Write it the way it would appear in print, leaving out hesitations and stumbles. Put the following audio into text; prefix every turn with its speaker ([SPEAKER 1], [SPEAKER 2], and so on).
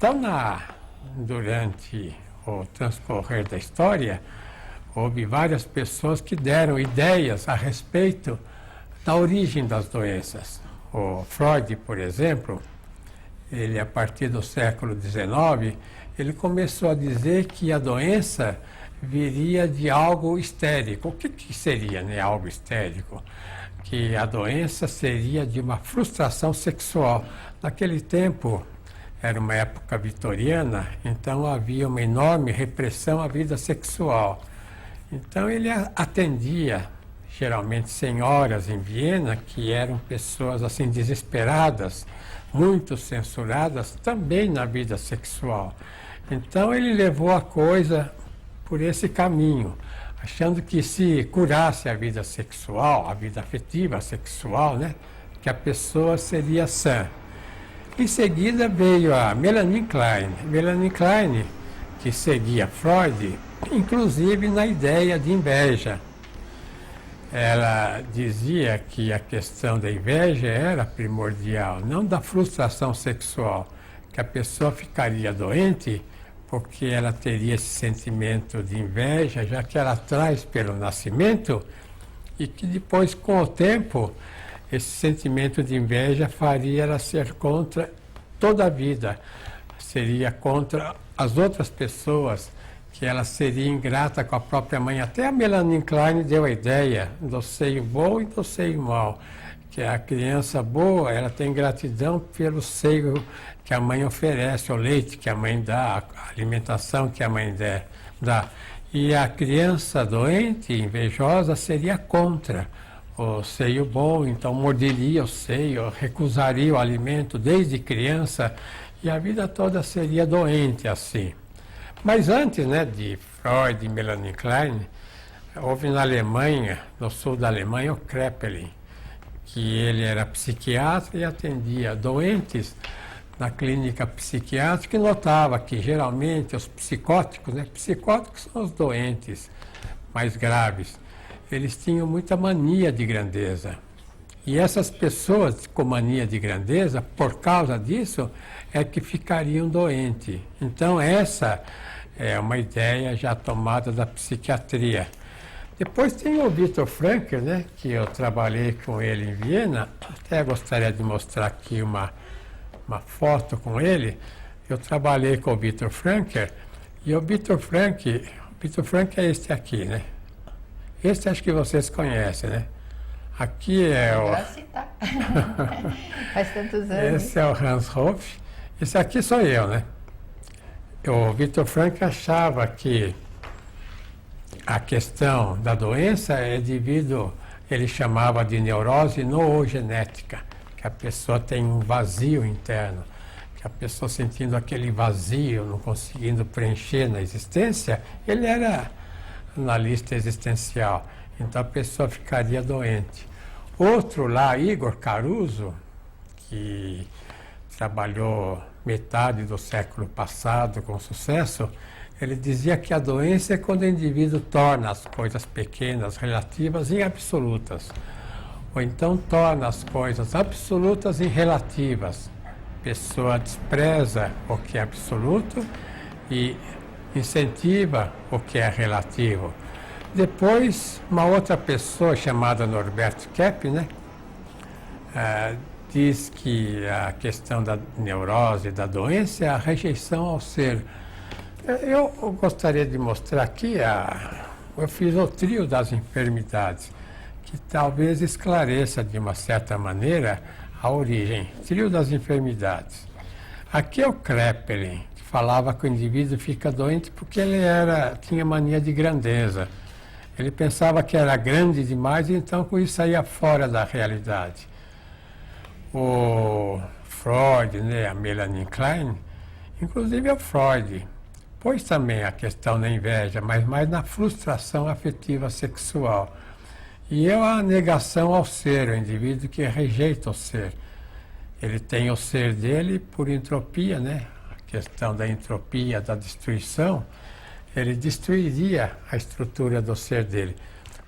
[SPEAKER 1] Então, durante o transcorrer da história, houve várias pessoas que deram ideias a respeito da origem das doenças. O Freud, por exemplo, ele, a partir do século XIX, ele começou a dizer que a doença viria de algo histérico. O que seria, né, algo histérico? Que a doença seria de uma frustração sexual. Naquele tempo, era uma época vitoriana, então havia uma enorme repressão à vida sexual. Então ele atendia, geralmente, senhoras em Viena, que eram pessoas assim desesperadas, muito censuradas, também na vida sexual. Então ele levou a coisa por esse caminho, achando que se curasse a vida sexual, a vida afetiva sexual, né, que a pessoa seria sã. Em seguida veio a Melanie Klein. Melanie Klein, que seguia Freud, inclusive na ideia de inveja. Ela dizia que a questão da inveja era primordial, não da frustração sexual, que a pessoa ficaria doente porque ela teria esse sentimento de inveja, já que ela traz pelo nascimento, e que depois, com o tempo, esse sentimento de inveja faria ela ser contra toda a vida, seria contra as outras pessoas, que ela seria ingrata com a própria mãe. Até a Melanie Klein deu a ideia do seio bom e do seio mau, que a criança boa, ela tem gratidão pelo seio que a mãe oferece, o leite que a mãe dá, a alimentação que a mãe dá. E a criança doente, invejosa, seria contra o seio bom, então morderia o seio, recusaria o alimento desde criança, e a vida toda seria doente assim. Mas antes, né, de Freud e Melanie Klein, houve na Alemanha, no sul da Alemanha, o Kraepelin, que ele era psiquiatra e atendia doentes na clínica psiquiátrica, e notava que geralmente os psicóticos, né, psicóticos são os doentes mais graves, eles tinham muita mania de grandeza. E essas pessoas com mania de grandeza, por causa disso, é que ficariam doentes. Então essa é uma ideia já tomada da psiquiatria. Depois tem o Viktor Frankl, né, que eu trabalhei com ele em Viena, até gostaria de mostrar aqui uma foto com ele. Eu trabalhei com o Viktor Frankl, e o Viktor Frankl é este aqui, né? Este acho que vocês conhecem, né? Aqui é o...
[SPEAKER 2] Faz tantos anos.
[SPEAKER 1] Esse é o Hans Hopf, esse aqui sou eu, né? O Viktor Frankl achava que a questão da doença é devido, ele chamava de neurose noogenética, que a pessoa tem um vazio interno, que a pessoa sentindo aquele vazio, não conseguindo preencher na existência, ele era analista existencial, então a pessoa ficaria doente. Outro lá, Igor Caruso, que trabalhou metade do século passado com sucesso, ele dizia que a doença é quando o indivíduo torna as coisas pequenas, relativas, em absolutas. Ou então torna as coisas absolutas em relativas. A pessoa despreza o que é absoluto e incentiva o que é relativo. Depois, uma outra pessoa chamada Norbert Kepp, né, diz que a questão da neurose, da doença, é a rejeição ao ser. Eu gostaria de mostrar aqui, eu fiz o trio das enfermidades, que talvez esclareça de uma certa maneira a origem. Trio das enfermidades. Aqui é o Kraepelin, que falava que o indivíduo fica doente porque ele tinha mania de grandeza. Ele pensava que era grande demais e então com isso saía fora da realidade. O Freud, né, a Melanie Klein, inclusive o Freud, pôs também a questão na inveja, mas mais na frustração afetiva sexual. E é a negação ao ser, o indivíduo que rejeita o ser. Ele tem o ser dele por entropia, né? A questão da entropia, da destruição, ele destruiria a estrutura do ser dele.